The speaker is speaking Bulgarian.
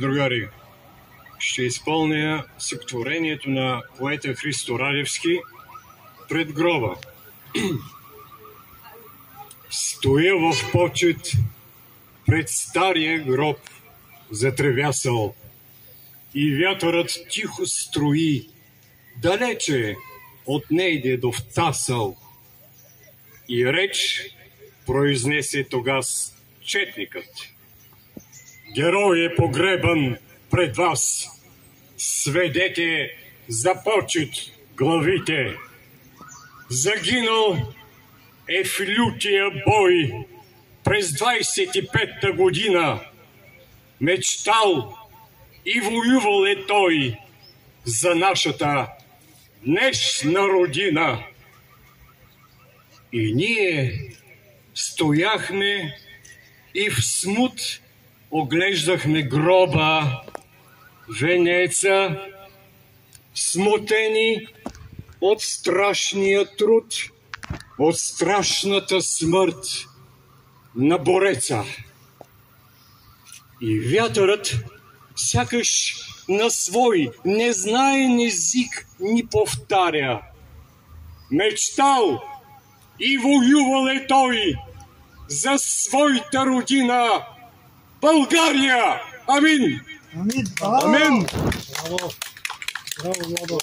Другари, ще изпълня стихотворението на поета Христо Радевски "Пред гроба". Стоя в почет пред стария гроб затревясал и вятърът тихо строи, далече от нейде довтасал. И реч произнесе тогас четникът: "Герой е погребан пред вас, сведете за почет главите. Загинал е в лютия бой през 25-та година. Мечтал и воювал е той за нашата днешна родина." И ние стояхме и в смут оглеждахме гроба, венеца, смутени от страшния труд, от страшната смърт на бореца. И вятърът сякаш на свой незнаен език ни повтаря: "Мечтал и воювал е той за своята родина България!" Амин! Амин! Амин! Браво! Браво, Владо!